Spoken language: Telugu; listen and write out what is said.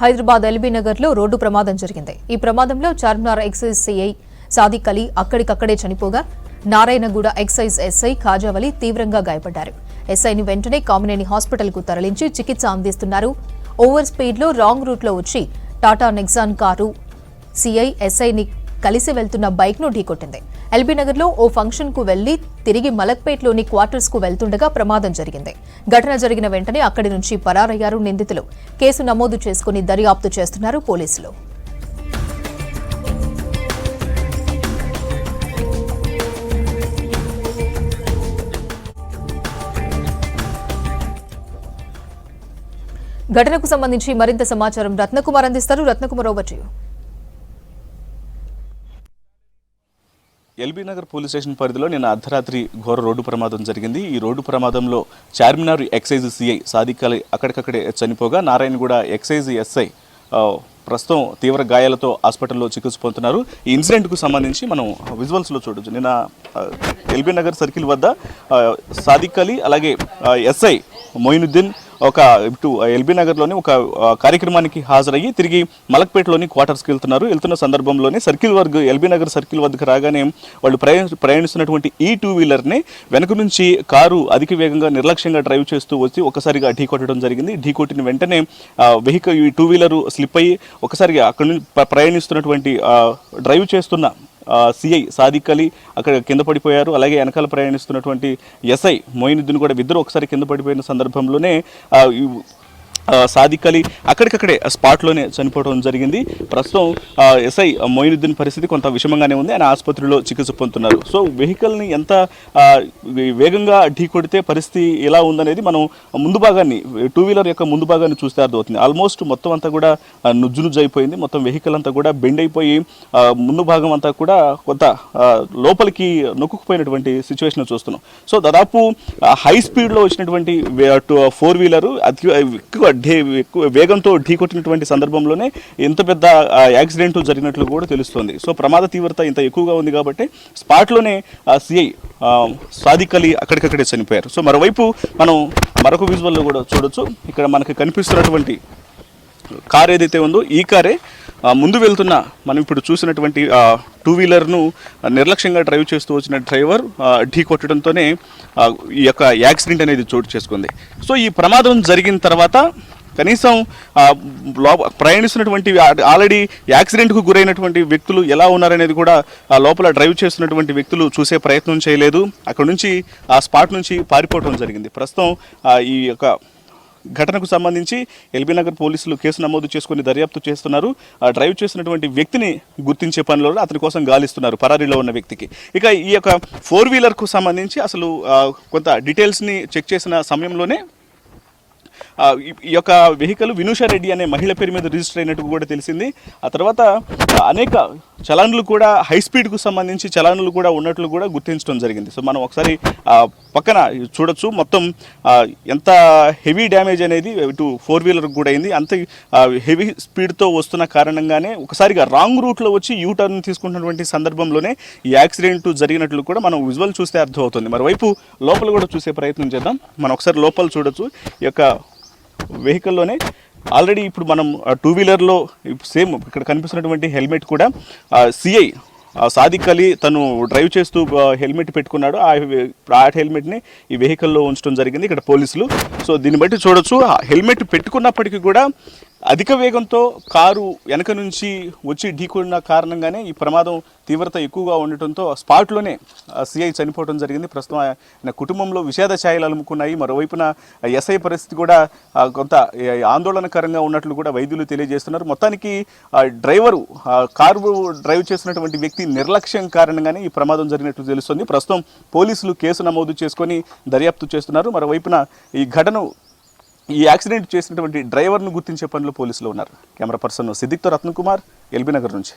హైదరాబాద్ ఎల్బీ నగర్ లో రోడ్డు ప్రమాదం జరిగింది. ఈ ప్రమాదంలో చార్మినార్ ఎక్సైజ్ సిఐ సాదిక్ అలీ అక్కడికక్కడే చనిపోగా నారాయణగూడ ఎక్సైజ్ ఎస్ఐ ఖాజావలి తీవ్రంగా గాయపడ్డారు. ఎస్ఐని వెంటనే కామినేని హాస్పిటల్ కు తరలించి చికిత్స అందిస్తున్నారు. ఓవర్ స్పీడ్ లో రాంగ్ రూట్ లో వచ్చి టాటా నెక్సాన్ కారు సిఐ ఎస్ఐని కలిసి వెళ్తున్న బైక్ ను ఢీకొట్టింది. ఎల్బీ నగర్ లో ఓ ఫంక్షన్ కు వెళ్లి తిరిగి మలక్పేట్లోని క్వార్టర్స్ కు వెళ్తుండగా ప్రమాదం జరిగింది. ఘటన జరిగిన వెంటనే అక్కడి నుంచి పరారయ్యారు నిందితులు. కేసు నమోదు చేసుకుని దర్యాప్తు చేస్తున్నారు పోలీసులు. ఘటనకు సంబంధించి మరింత సమాచారం రత్నకుమార్ అందిస్తారు. Ratnakumar, over to you. LB Nagar police station పరిధిలో నిన్న అర్ధరాత్రి ఘోర రోడ్డు ప్రమాదం జరిగింది. ఈ రోడ్డు ప్రమాదంలో చార్మినార్ ఎక్సైజ్ సిఐ సాదిక్ అలీ అక్కడికక్కడే చనిపోగా నారాయణగూడ ఎక్సైజ్ ఎస్ఐ ప్రస్తుతం తీవ్ర గాయాలతో హాస్పిటల్లో చికిత్స పొందుతున్నారు. ఈ ఇన్సిడెంట్కు సంబంధించి మనం విజువల్స్లో చూడొచ్చు. నిన్న ఎల్బీ నగర్ సర్కిల్ వద్ద సాదిక్ అలీ అలాగే ఎస్ఐ మొయినుద్దీన్ ఇటు ఎల్బీ నగర్లోని ఒక కార్యక్రమానికి హాజరయ్యి తిరిగి మలక్పేటలోని క్వార్టర్స్కి వెళ్తున్న సందర్భంలోనే ఎల్బీ నగర్ సర్కిల్ వద్దకు రాగానే వాళ్ళు ప్రయాణిస్తున్నటువంటి ఈ టూ వీలర్ని వెనక నుంచి కారు అధిక వేగంగా నిర్లక్ష్యంగా డ్రైవ్ చేస్తూ వచ్చి ఒకసారిగా ఢీకొట్టడం జరిగింది. ఢీకొట్టిన వెంటనే వెహికల్ ఈ టూ వీలర్ స్లిప్ అయ్యి ఒకసారిగా అక్కడి నుంచి ప్రయాణిస్తున్నటువంటి డ్రైవ్ చేస్తున్న సిఐ సాదిక్ అలీ అక్కడ కింద పడిపోయారు. అలాగే వెనకాల ప్రయాణిస్తున్నటువంటి ఎస్ఐ మొయినుద్దీన్ కూడా ఇద్దరు ఒకసారి కింద పడిపోయిన సందర్భంలోనే సాదిక్ అలీ అక్కడికక్కడే స్పాట్లోనే చనిపోవడం జరిగింది. ప్రస్తుతం ఎస్ఐ మొయినుద్దీన్ పరిస్థితి కొంత విషమంగానే ఉంది. ఆయన ఆసుపత్రిలో చికిత్స పొందుతున్నారు. సో వెహికల్ని ఎంత వేగంగా ఢీకొడితే పరిస్థితి ఎలా ఉందనేది మనం ముందు భాగాన్ని టూ వీలర్ యొక్క ముందు భాగాన్ని చూస్తే అర్థమవుతుంది. ఆల్మోస్ట్ మొత్తం అంతా కూడా నుజ్జు అయిపోయింది. మొత్తం వెహికల్ అంతా కూడా బెండ్ అయిపోయి ముందు భాగం అంతా కూడా కొంత లోపలికి నొక్కుపోయినటువంటి సిచ్యువేషన్ చూస్తున్నాం. సో దాదాపు హై స్పీడ్లో వచ్చినటువంటి ఫోర్ వీలరు ఎక్కువ వేగంతో ఢీకొట్టినటువంటి సందర్భంలోనే ఎంత పెద్ద యాక్సిడెంట్ జరిగినట్లు కూడా తెలుస్తుంది. సో ప్రమాద తీవ్రత ఇంత ఎక్కువగా ఉంది కాబట్టి స్పాట్లోనే సిఐ సాదిక్ అలీ అక్కడికక్కడే చనిపోయారు. సో మరోవైపు మనం మరొక విజువల్లో కూడా చూడొచ్చు. ఇక్కడ మనకి కనిపిస్తున్నటువంటి కార్ ఏదైతే ఉందో ఈ కారే ముందు వెళ్తున్న మనం ఇప్పుడు చూసినటువంటి టూ వీలర్ను నిర్లక్ష్యంగా డ్రైవ్ చేస్తూ వచ్చిన డ్రైవర్ ఢీ కొట్టడంతోనే ఈ యొక్క యాక్సిడెంట్ అనేది చోటు చేసుకుంది. సో ఈ ప్రమాదం జరిగిన తర్వాత కనీసం ప్రయాణిస్తున్నటువంటి ఆల్రెడీ యాక్సిడెంట్కు గురైనటువంటి వ్యక్తులు ఎలా ఉన్నారనేది కూడా లోపల డ్రైవ్ చేస్తున్నటువంటి వ్యక్తులు చూసే ప్రయత్నం చేయలేదు. అక్కడ నుంచి ఆ స్పాట్ నుంచి పారిపోవడం జరిగింది. ప్రస్తుతం ఈ యొక్క ఘటనకు సంబంధించి ఎల్బీ నగర్ పోలీసులు కేసు నమోదు చేసుకుని దర్యాప్తు చేస్తున్నారు. డ్రైవ్ చేసినటువంటి వ్యక్తిని గుర్తించే పనిలో అతని కోసం గాలిస్తున్నారు, పరారీలో ఉన్న వ్యక్తికి. ఇక ఈ యొక్క ఫోర్ వీలర్కు సంబంధించి అసలు కొంత డీటెయిల్స్ని చెక్ చేసిన సమయంలోనే ఈ యొక్క వెహికల్ వినూషారెడ్డి అనే మహిళ పేరు మీద రిజిస్టర్ అయినట్టు కూడా తెలిసింది. ఆ తర్వాత అనేక చలాన్లు కూడా హై స్పీడ్కు సంబంధించి చలాన్లు కూడా ఉన్నట్లు కూడా గుర్తించడం జరిగింది. సో మనం ఒకసారి పక్కన చూడొచ్చు. మొత్తం ఎంత హెవీ డ్యామేజ్ అనేది ఇటు ఫోర్ వీలర్కి కూడా అయింది. అంత హెవీ స్పీడ్తో వస్తున్న కారణంగానే ఒకసారిగా రాంగ్ రూట్లో వచ్చి యూ టర్న్ తీసుకుంటున్నటువంటి సందర్భంలోనే ఈ యాక్సిడెంట్ జరిగినట్లు కూడా మనం విజువల్ చూస్తే అర్థమవుతుంది. మరోవైపు లోపల కూడా చూసే ప్రయత్నం చేద్దాం. మనం ఒకసారి లోపల చూడొచ్చు. ఈ యొక్క వెహికల్లోనే ఆల్రెడీ ఇప్పుడు మనం టూ వీలర్లో సేమ్ ఇక్కడ కనిపిస్తున్నటువంటి హెల్మెట్ కూడా సిఐ సాదిక్ అలీ తను డ్రైవ్ చేస్తూ హెల్మెట్ పెట్టుకున్నాడు. ఆ హెల్మెట్ని ఈ వెహికల్లో ఉంచడం జరిగింది ఇక్కడ పోలీసులు. సో దీన్ని బట్టి చూడొచ్చు, హెల్మెట్ పెట్టుకున్నప్పటికీ కూడా అధిక వేగంతో కారు వెనక నుంచి వచ్చి ఢీకొన్న కారణంగానే ఈ ప్రమాదం తీవ్రత ఎక్కువగా ఉండటంతో స్పాట్లోనే సిఐ చనిపోవడం జరిగింది. ప్రస్తుతం ఆయన కుటుంబంలో విషాద ఛాయలు అలుముకున్నాయి. మరోవైపున ఎస్ఐ పరిస్థితి కూడా కొంత ఆందోళనకరంగా ఉన్నట్లు కూడా వైద్యులు తెలియజేస్తున్నారు. మొత్తానికి డ్రైవరు కారు డ్రైవ్ చేసినటువంటి వ్యక్తి నిర్లక్ష్యం కారణంగానే ఈ ప్రమాదం జరిగినట్లు తెలుస్తుంది. ప్రస్తుతం పోలీసులు కేసు నమోదు చేసుకొని దర్యాప్తు చేస్తున్నారు. మరోవైపున ఈ యాక్సిడెంట్ చేసినటువంటి డ్రైవర్ను గుర్తించే పనిలో పోలీసులు ఉన్నారు. కెమెరా పర్సన్ సిద్దిక్తో రత్నకుమార్, ఎల్బీ నగర్ నుంచి.